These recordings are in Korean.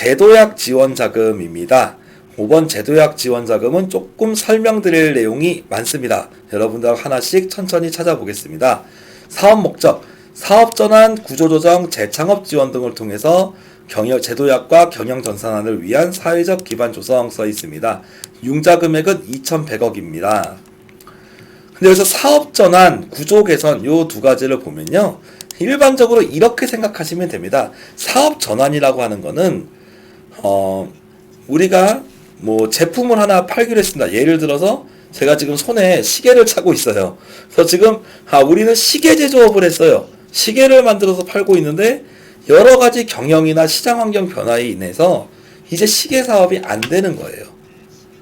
제도약 지원 자금입니다. 5번 제도약 지원 자금은 조금 설명드릴 내용이 많습니다. 여러분들 하나씩 천천히 찾아보겠습니다. 사업 목적, 사업 전환, 구조조정, 재창업 지원 등을 통해서 제도약과 경영 전산화를 위한 사회적 기반 조성 써 있습니다. 융자 금액은 2,100억입니다. 근데 여기서 사업 전환, 구조 개선 요 두 가지를 보면요. 일반적으로 이렇게 생각하시면 됩니다. 사업 전환이라고 하는 거는 우리가 뭐 제품을 하나 팔기로 했습니다. 예를 들어서 제가 지금 손에 시계를 차고 있어요. 그래서 지금 우리는 시계 제조업을 했어요. 시계를 만들어서 팔고 있는데 여러 가지 경영이나 시장 환경 변화에 인해서 이제 시계 사업이 안 되는 거예요.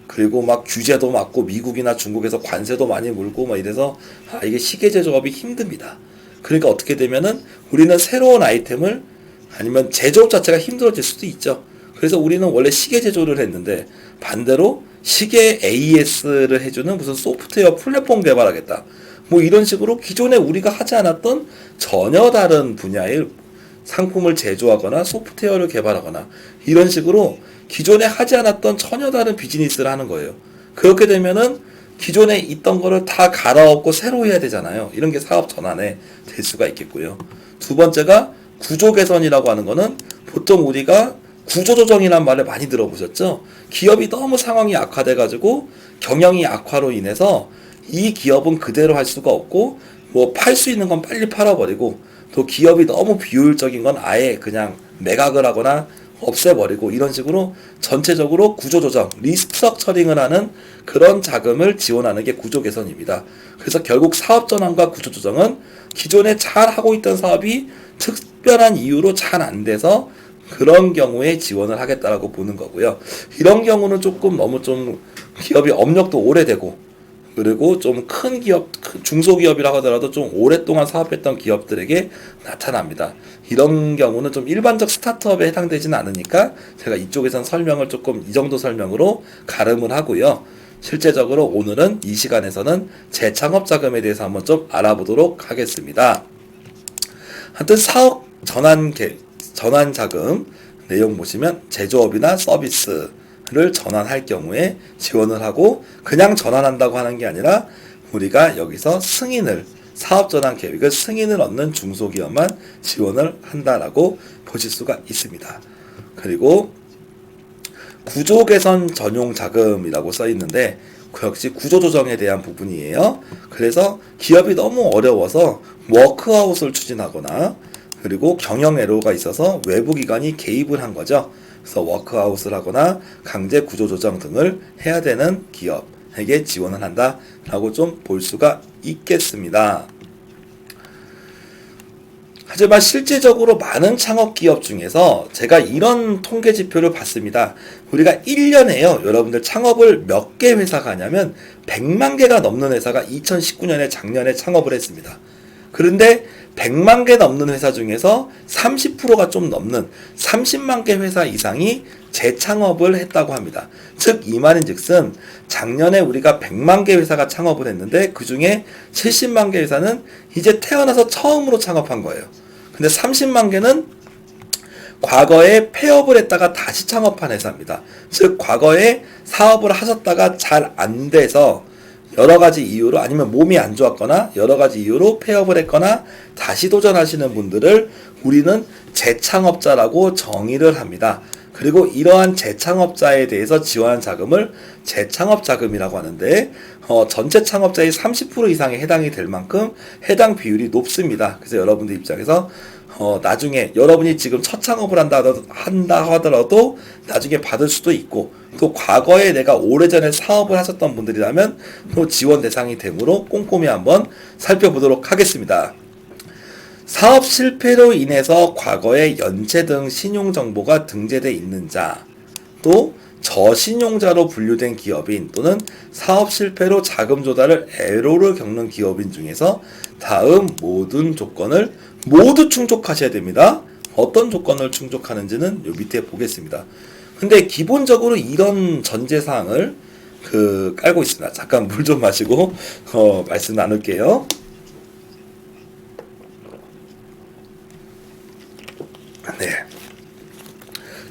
그리고 막 규제도 많고 미국이나 중국에서 관세도 많이 물고 막 이래서 이게 시계 제조업이 힘듭니다. 그러니까 어떻게 되면은 우리는 새로운 아이템을 아니면 제조업 자체가 힘들어질 수도 있죠. 그래서 우리는 원래 시계 제조를 했는데 반대로 시계 AS를 해주는 무슨 소프트웨어 플랫폼 개발하겠다. 뭐 이런 식으로 기존에 우리가 하지 않았던 전혀 다른 분야의 상품을 제조하거나 소프트웨어를 개발하거나 이런 식으로 기존에 하지 않았던 전혀 다른 비즈니스를 하는 거예요. 그렇게 되면은 기존에 있던 거를 다 갈아엎고 새로 해야 되잖아요. 이런 게 사업 전환에 될 수가 있겠고요. 두 번째가 구조 개선이라고 하는 거는 보통 우리가 구조조정이라는 말을 많이 들어보셨죠? 기업이 너무 상황이 악화돼가지고 경영이 악화로 인해서 이 기업은 그대로 할 수가 없고 뭐 팔 수 있는 건 빨리 팔아버리고 또 기업이 너무 비효율적인 건 아예 그냥 매각을 하거나 없애버리고 이런 식으로 전체적으로 구조조정, 리스트럭처링을 하는 그런 자금을 지원하는 게 구조개선입니다. 그래서 결국 사업전환과 구조조정은 기존에 잘 하고 있던 사업이 특별한 이유로 잘 안 돼서 그런 경우에 지원을 하겠다라고 보는 거고요. 이런 경우는 조금 너무 좀 기업이 업력도 오래되고 그리고 좀 큰 기업, 중소기업이라고 하더라도 좀 오랫동안 사업했던 기업들에게 나타납니다. 이런 경우는 좀 일반적 스타트업에 해당되지는 않으니까 제가 이쪽에선 설명을 조금 이 정도 설명으로 가름을 하고요. 실제적으로 오늘은 이 시간에서는 재창업 자금에 대해서 한번 좀 알아보도록 하겠습니다. 하여튼 사업 전환 자금 내용 보시면 제조업이나 서비스를 전환할 경우에 지원을 하고 그냥 전환한다고 하는 게 아니라 우리가 여기서 승인을 사업전환 계획을 승인을 얻는 중소기업만 지원을 한다라고 보실 수가 있습니다. 그리고 구조개선 전용 자금이라고 써 있는데 그 역시 구조조정에 대한 부분이에요. 그래서 기업이 너무 어려워서 워크아웃을 추진하거나 그리고 경영 애로가 있어서 외부 기관이 개입을 한 거죠. 그래서 워크아웃을 하거나 강제 구조조정 등을 해야 되는 기업에게 지원을 한다라고 좀 볼 수가 있겠습니다. 하지만 실제적으로 많은 창업 기업 중에서 제가 이런 통계 지표를 봤습니다. 우리가 1년에요. 여러분들 창업을 몇 개 회사가 하냐면 100만 개가 넘는 회사가 2019년에 작년에 창업을 했습니다. 그런데 100만 개 넘는 회사 중에서 30%가 좀 넘는 30만 개 회사 이상이 재창업을 했다고 합니다. 즉 이 말인 즉슨 작년에 우리가 100만 개 회사가 창업을 했는데 그 중에 70만 개 회사는 이제 태어나서 처음으로 창업한 거예요. 근데 30만 개는 과거에 폐업을 했다가 다시 창업한 회사입니다. 즉 과거에 사업을 하셨다가 잘 안 돼서 여러 가지 이유로 아니면 몸이 안 좋았거나 여러 가지 이유로 폐업을 했거나 다시 도전하시는 분들을 우리는 재창업자라고 정의를 합니다. 그리고 이러한 재창업자에 대해서 지원한 자금을 재창업 자금이라고 하는데 전체 창업자의 30% 이상에 해당이 될 만큼 해당 비율이 높습니다. 그래서 여러분들 입장에서 나중에 여러분이 지금 첫 창업을 한다 하더라도 나중에 받을 수도 있고 또 과거에 내가 오래전에 사업을 하셨던 분들이라면 또 지원 대상이 되므로 꼼꼼히 한번 살펴보도록 하겠습니다. 사업 실패로 인해서 과거에 연체 등 신용정보가 등재되어 있는 자, 또 저신용자로 분류된 기업인 또는 사업 실패로 자금 조달을 애로를 겪는 기업인 중에서 다음 모든 조건을 모두 충족하셔야 됩니다. 어떤 조건을 충족하는지는 요 밑에 보겠습니다. 근데 기본적으로 이런 전제사항을 깔고 있습니다. 잠깐 물 좀 마시고 말씀 나눌게요. 네.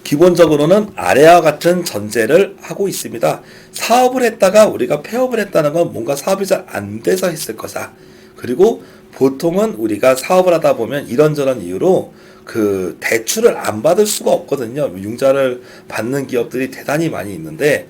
기본적으로는 아래와 같은 전제를 하고 있습니다. 사업을 했다가 우리가 폐업을 했다는 건 뭔가 사업이 잘 안 돼서 했을 거다. 그리고 보통은 우리가 사업을 하다 보면 이런저런 이유로 그 대출을 안 받을 수가 없거든요. 융자를 받는 기업들이 대단히 많이 있는데,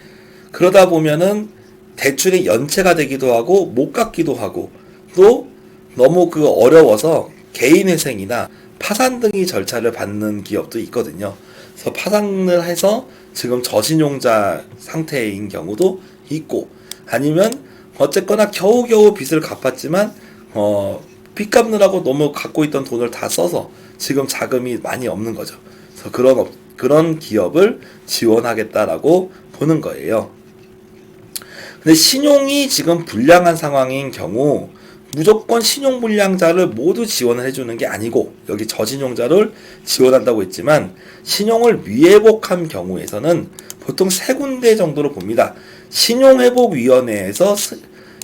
그러다 보면은 대출이 연체가 되기도 하고 못 갚기도 하고, 또 너무 그 어려워서 개인회생이나 파산 등의 절차를 받는 기업도 있거든요. 그래서 파산을 해서 지금 저신용자 상태인 경우도 있고, 아니면 어쨌거나 겨우겨우 빚을 갚았지만 빚 갚느라고 너무 갖고 있던 돈을 다 써서 지금 자금이 많이 없는 거죠. 그래서 그런 기업을 지원하겠다라고 보는 거예요. 근데 신용이 지금 불량한 상황인 경우 무조건 신용불량자를 모두 지원을 해주는 게 아니고, 여기 저신용자를 지원한다고 했지만 신용을 미회복한 경우에서는 보통 세 군데 정도로 봅니다. 신용회복위원회에서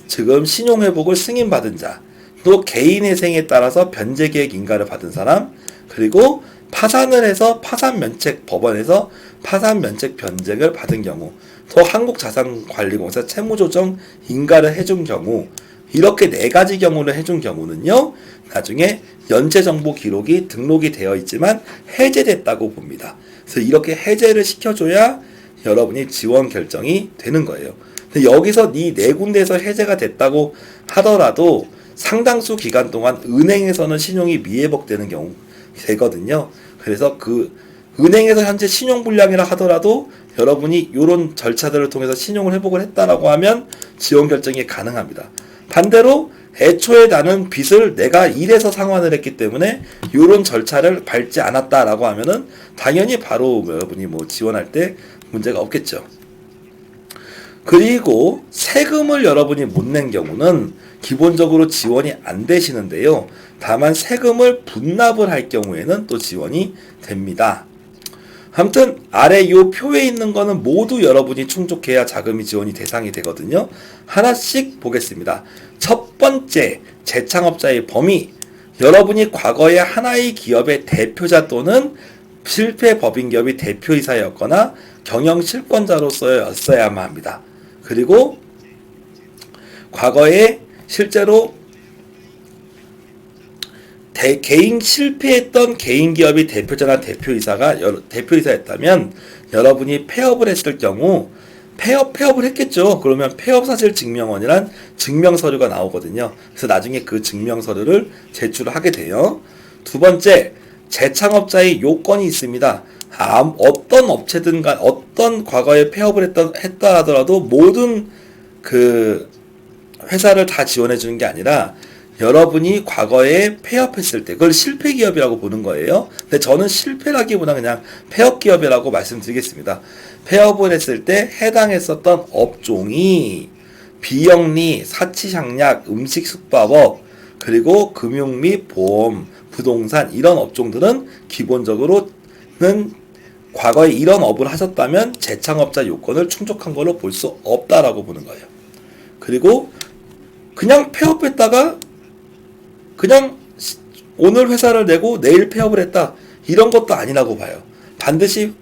지금 신용회복을 승인받은 자, 또 개인회생에 따라서 변제계획 인가를 받은 사람, 그리고 파산을 해서 파산면책 법원에서 파산면책 변제를 받은 경우, 또 한국자산관리공사 채무조정 인가를 해준 경우, 이렇게 네 가지 경우를 해준 경우는요, 나중에 연체정보 기록이 등록이 되어 있지만 해제됐다고 봅니다. 그래서 이렇게 해제를 시켜줘야 여러분이 지원 결정이 되는 거예요. 근데 여기서 이 네 군데에서 해제가 됐다고 하더라도 상당수 기간 동안 은행에서는 신용이 미회복되는 경우 되거든요. 그래서 그 은행에서 현재 신용불량이라 하더라도 여러분이 이런 절차들을 통해서 신용을 회복을 했다라고 하면 지원 결정이 가능합니다. 반대로 애초에 나는 빚을 내가 일해서 상환을 했기 때문에 이런 절차를 밟지 않았다라고 하면은 당연히 바로 여러분이 뭐 지원할 때 문제가 없겠죠. 그리고 세금을 여러분이 못 낸 경우는 기본적으로 지원이 안 되시는데요. 다만 세금을 분납을 할 경우에는 또 지원이 됩니다. 아무튼 아래 이 표에 있는 거는 모두 여러분이 충족해야 자금이 지원이 대상이 되거든요. 하나씩 보겠습니다. 첫 번째, 재창업자의 범위. 여러분이 과거에 하나의 기업의 대표자 또는 실패 법인기업의 대표이사였거나 경영실권자로서였어야만 합니다. 그리고 과거에 실제로 개인 실패했던 개인기업의 대표자나 대표이사였다면 여러분이 폐업을 했을 경우 폐업을 했겠죠. 그러면 폐업사실 증명원이란 증명서류가 나오거든요. 그래서 나중에 그 증명서류를 제출을 하게 돼요. 두 번째, 재창업자의 요건이 있습니다. 어떤 업체든 어떤 과거에 폐업을 했다 하더라도 모든 그 회사를 다 지원해 주는 게 아니라 여러분이 과거에 폐업했을 때 그걸 실패기업이라고 보는 거예요. 근데 저는 실패라기보다 그냥 폐업기업이라고 말씀드리겠습니다. 폐업을 했을 때 해당했었던 업종이 비영리, 사치상약, 음식숙박업, 그리고 금융 및 보험, 부동산 이런 업종들은 기본적으로는 과거에 이런 업을 하셨다면 재창업자 요건을 충족한 걸로 볼 수 없다라고 보는 거예요. 그리고 그냥 폐업했다가 그냥 오늘 회사를 내고 내일 폐업을 했다, 이런 것도 아니라고 봐요. 반드시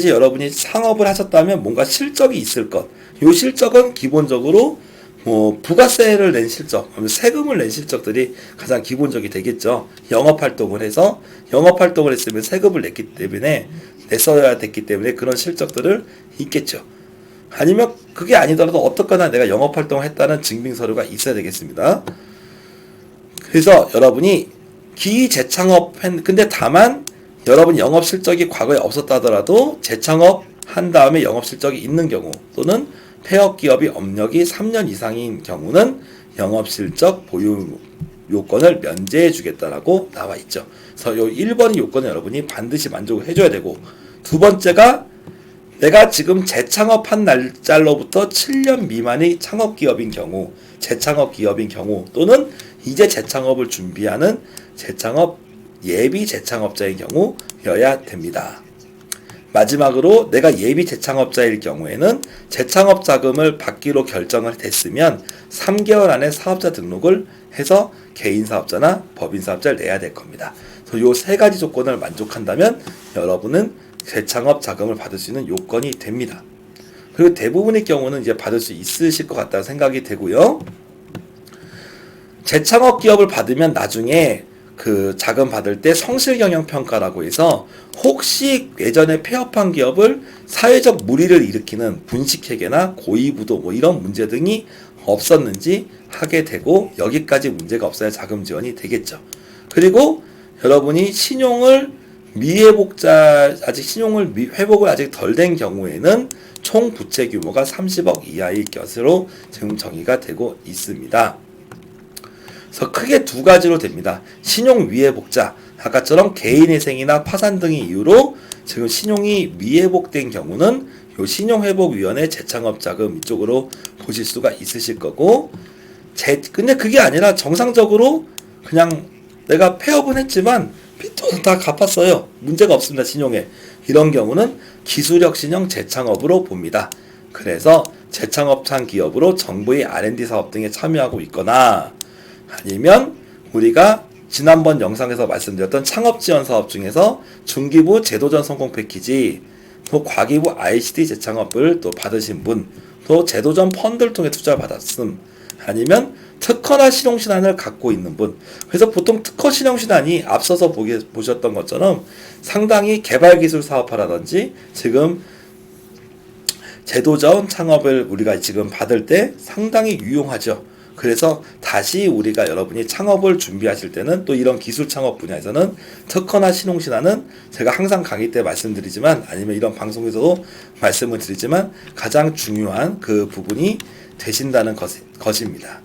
여러분이 상업을 하셨다면 뭔가 실적이 있을 것. 이 실적은 기본적으로 부가세를 낸 실적, 세금을 낸 실적들이 가장 기본적이 되겠죠. 영업활동을 했으면 세금을 냈어야 됐기 때문에 그런 실적들을 있겠죠. 아니면 그게 아니더라도 어떻거나 내가 영업활동을 했다는 증빙서류가 있어야 되겠습니다. 그래서 여러분이 근데 다만 여러분 영업 실적이 과거에 없었다 하더라도 재창업 한 다음에 영업 실적이 있는 경우, 또는 폐업 기업이 업력이 3년 이상인 경우는 영업 실적 보유 요건을 면제해 주겠다라고 나와 있죠. 그래서 요 1번의 요건은 여러분이 반드시 만족을 해줘야 되고, 두 번째가 내가 지금 재창업한 날짜로부터 7년 미만의 창업기업인 경우, 재창업 기업인 경우, 또는 이제 재창업을 준비하는 예비 재창업자인 경우여야 됩니다. 마지막으로 내가 예비 재창업자일 경우에는 재창업 자금을 받기로 결정을 됐으면 3개월 안에 사업자 등록을 해서 개인 사업자나 법인 사업자를 내야 될 겁니다. 요 세 가지 조건을 만족한다면 여러분은 재창업 자금을 받을 수 있는 요건이 됩니다. 그리고 대부분의 경우는 이제 받을 수 있으실 것 같다는 생각이 되고요. 재창업 기업을 받으면 나중에 그 자금 받을 때 성실경영평가라고 해서 혹시 예전에 폐업한 기업을 사회적 물의를 일으키는 분식회계나 고의부도 뭐 이런 문제 등이 없었는지 하게 되고, 여기까지 문제가 없어야 자금 지원이 되겠죠. 그리고 여러분이 신용을 미회복자, 아직 신용을 회복을 아직 덜 된 경우에는 총 부채 규모가 30억 이하일 것으로 지금 정의가 되고 있습니다. 그래서 크게 두 가지로 됩니다. 신용 미회복자, 아까처럼 개인회생이나 파산 등의 이유로 지금 신용이 미회복된 경우는 요 신용회복위원회 재창업자금 이쪽으로 보실 수가 있으실 거고, 근데 그게 아니라 정상적으로 그냥 내가 폐업은 했지만 빚도 다 갚았어요. 문제가 없습니다. 신용에. 이런 경우는 기술력 신형 재창업으로 봅니다. 그래서 재창업한 기업으로 정부의 R&D 사업 등에 참여하고 있거나, 아니면 우리가 지난번 영상에서 말씀드렸던 창업지원 사업 중에서 중기부 제도전 성공 패키지, 또 과기부 ICT 재창업을 또 받으신 분, 또 제도전 펀드를 통해 투자를 받았음, 아니면 특허나 실용신안을 갖고 있는 분. 그래서 보통 특허 실용신안이 앞서서 보셨던 것처럼 상당히 개발기술 사업화라든지 지금 제도전 창업을 우리가 지금 받을 때 상당히 유용하죠. 그래서 다시 우리가 여러분이 창업을 준비하실 때는 또 이런 기술 창업 분야에서는 특허나 실용신안은 제가 항상 강의 때 말씀드리지만, 아니면 이런 방송에서도 말씀을 드리지만 가장 중요한 그 부분이 되신다는 것입니다.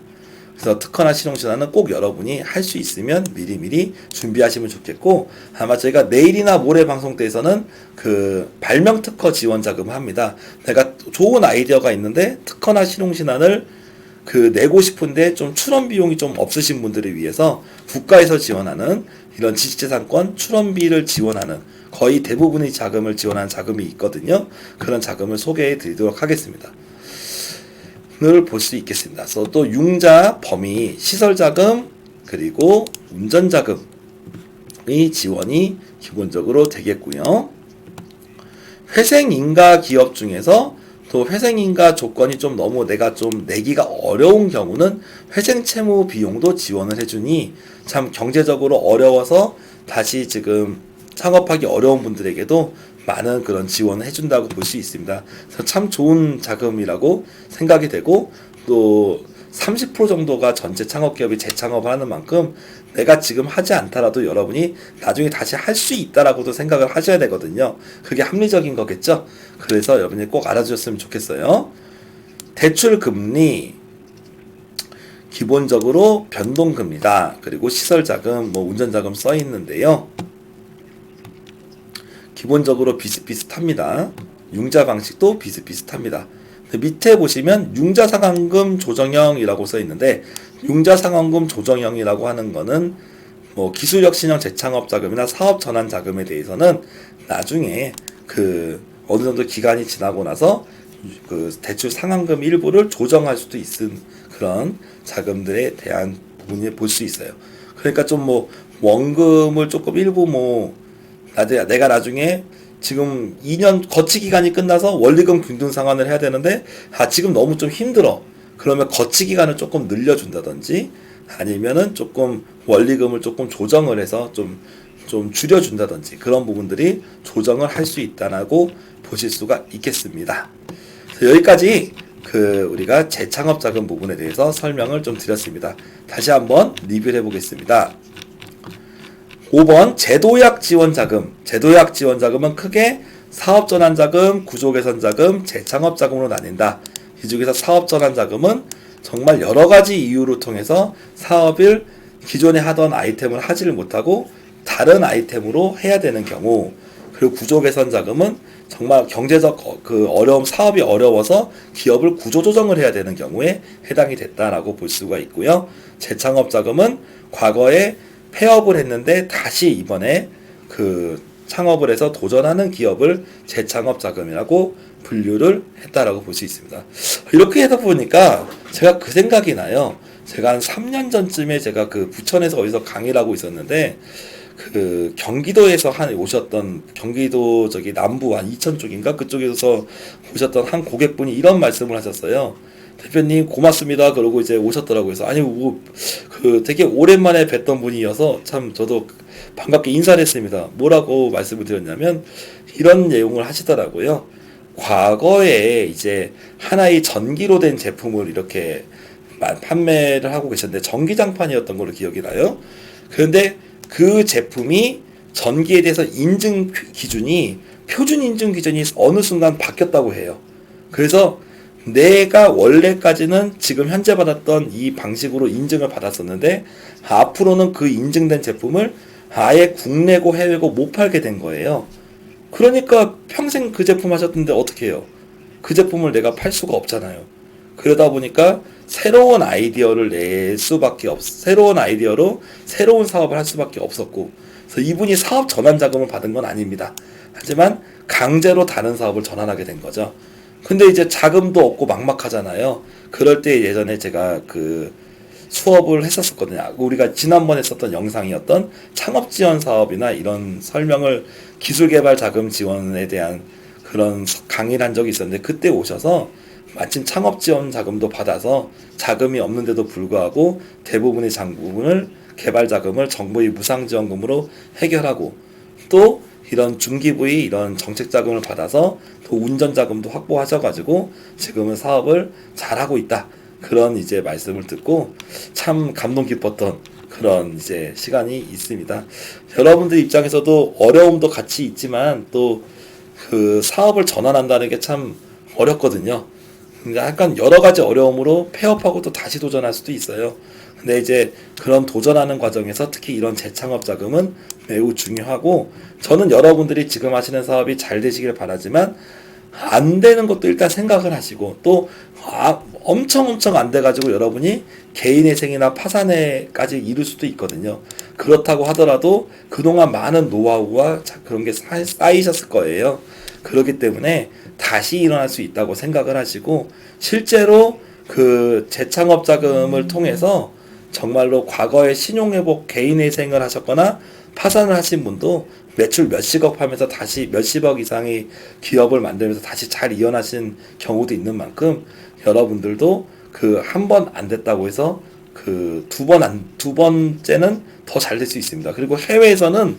그래서 특허나 실용신안은 꼭 여러분이 할 수 있으면 미리미리 준비하시면 좋겠고, 아마 저희가 내일이나 모레 방송 때에서는 그 발명 특허 지원 자금을 합니다. 내가 좋은 아이디어가 있는데 특허나 실용신안을 내고 싶은데 좀 출원 비용이 좀 없으신 분들을 위해서 국가에서 지원하는 이런 지식재산권 출원비를 지원하는, 거의 대부분의 자금을 지원하는 자금이 있거든요. 그런 자금을 소개해 드리도록 하겠습니다. 을 볼 수 있겠습니다. 그래서 또 융자 범위 시설자금 그리고 운전자금의 지원이 기본적으로 되겠고요. 회생인가 기업 중에서 또 회생인가 조건이 좀 너무 내가 좀 내기가 어려운 경우는 회생채무 비용도 지원을 해주니, 참 경제적으로 어려워서 다시 지금 창업하기 어려운 분들에게도 많은 그런 지원을 해준다고 볼 수 있습니다. 그래서 참 좋은 자금이라고 생각이 되고, 또 30% 정도가 전체 창업기업이 재창업을 하는 만큼 내가 지금 하지 않더라도 여러분이 나중에 다시 할 수 있다라고도 생각을 하셔야 되거든요. 그게 합리적인 거겠죠. 그래서 여러분이 꼭 알아주셨으면 좋겠어요. 대출금리 기본적으로 변동금리다. 그리고 시설자금, 운전자금 써 있는데요. 기본적으로 비슷비슷합니다. 융자 방식도 비슷비슷합니다. 밑에 보시면 융자상환금 조정형이라고 써 있는데, 융자상환금 조정형이라고 하는 거는 기술력 신형 재창업 자금이나 사업 전환 자금에 대해서는 나중에 어느 정도 기간이 지나고 나서 대출 상환금 일부를 조정할 수도 있는 그런 자금들에 대한 부분을 볼 수 있어요. 그러니까 좀 원금을 조금 일부 내가 나중에 지금 2년 거치 기간이 끝나서 원리금 균등 상환을 해야 되는데 지금 너무 좀 힘들어. 그러면 거치 기간을 조금 늘려준다든지, 아니면은 조금 원리금을 조금 조정을 해서 좀 줄여준다든지, 그런 부분들이 조정을 할 수 있다라고 보실 수가 있겠습니다. 여기까지 우리가 재창업 자금 부분에 대해서 설명을 좀 드렸습니다. 다시 한번 리뷰를 해보겠습니다. 5번 제도약 지원자금. 제도약 지원자금은 크게 사업전환자금, 구조개선자금, 재창업자금으로 나뉜다. 이 중에서 사업전환자금은 정말 여러가지 이유로 통해서 사업을 기존에 하던 아이템을 하지를 못하고 다른 아이템으로 해야 되는 경우, 그리고 구조개선자금은 정말 경제적 사업이 어려워서 기업을 구조조정을 해야 되는 경우에 해당이 됐다라고 볼 수가 있고요. 재창업자금은 과거에 폐업을 했는데 다시 이번에 창업을 해서 도전하는 기업을 재창업 자금이라고 분류를 했다라고 볼 수 있습니다. 이렇게 하다 보니까 제가 생각이 나요. 제가 한 3년 전쯤에 제가 부천에서 어디서 강의를 하고 있었는데, 그 경기도에서 오셨던 경기도 저기 남부 한 이천 쪽인가 그쪽에서 오셨던 한 고객분이 이런 말씀을 하셨어요. 대표님 고맙습니다. 그러고 이제 오셨더라고요. 그래서 아니 뭐 그 되게 오랜만에 뵀던 분이어서 참 저도 반갑게 인사를 했습니다. 뭐라고 말씀을 드렸냐면 이런 내용을 하시더라고요. 과거에 이제 하나의 전기로 된 제품을 이렇게 판매를 하고 계셨는데 전기장판이었던 걸로 기억이 나요. 그런데 그 제품이 전기에 대해서 인증 기준이 표준 인증 기준이 어느 순간 바뀌었다고 해요. 그래서 내가 원래까지는 지금 현재 받았던 이 방식으로 인증을 받았었는데 앞으로는 그 인증된 제품을 아예 국내고 해외고 못 팔게 된 거예요. 그러니까 평생 그 제품 하셨는데 어떻게 해요? 그 제품을 내가 팔 수가 없잖아요. 그러다 보니까 새로운 아이디어를 낼 수밖에 새로운 아이디어로 새로운 사업을 할 수밖에 없었고, 그래서 이분이 사업 전환 자금을 받은 건 아닙니다. 하지만 강제로 다른 사업을 전환하게 된 거죠. 근데 이제 자금도 없고 막막하잖아요. 그럴 때 예전에 제가 그 수업을 했었거든요. 우리가 지난번에 썼던 영상이었던 창업 지원 사업이나 이런 설명을 기술개발 자금 지원에 대한 그런 강의를 한 적이 있었는데 그때 오셔서 마침 창업 지원 자금도 받아서 자금이 없는데도 불구하고 대부분의 부분을 개발 자금을 정부의 무상 지원금으로 해결하고 또 이런 중기부의 이런 정책 자금을 받아서 또 운전 자금도 확보하셔가지고 지금은 사업을 잘하고 있다. 그런 이제 말씀을 듣고 참 감동 깊었던 그런 이제 시간이 있습니다. 여러분들 입장에서도 어려움도 같이 있지만 또 그 사업을 전환한다는 게 참 어렵거든요. 약간 여러 가지 어려움으로 폐업하고 또 다시 도전할 수도 있어요. 근데 이제 그런 도전하는 과정에서 특히 이런 재창업 자금은 매우 중요하고 저는 여러분들이 지금 하시는 사업이 잘 되시길 바라지만 안 되는 것도 일단 생각을 하시고 또 엄청 안 돼가지고 여러분이 개인회생이나 파산에까지 이를 수도 있거든요. 그렇다고 하더라도 그동안 많은 노하우와 그런 게 쌓이셨을 거예요. 그렇기 때문에 다시 일어날 수 있다고 생각을 하시고 실제로 그 재창업 자금을 통해서 정말로 과거에 신용회복 개인회생을 하셨거나 파산을 하신 분도 매출 몇십억 하면서 다시 몇십억 이상의 기업을 만들면서 다시 잘 이어나신 경우도 있는 만큼 여러분들도 그 한 번 안 됐다고 해서 그 두 번째는 더 잘 될 수 있습니다. 그리고 해외에서는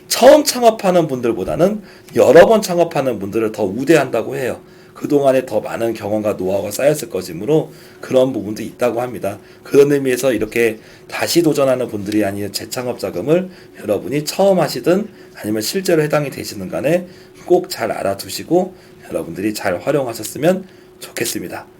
처음 창업하는 분들보다는 여러 번 창업하는 분들을 더 우대한다고 해요. 그동안에 더 많은 경험과 노하우가 쌓였을 것이므로 그런 부분도 있다고 합니다. 그런 의미에서 이렇게 다시 도전하는 분들이 아닌 재창업 자금을 여러분이 처음 하시든 아니면 실제로 해당이 되시는 간에 꼭 잘 알아두시고 여러분들이 잘 활용하셨으면 좋겠습니다.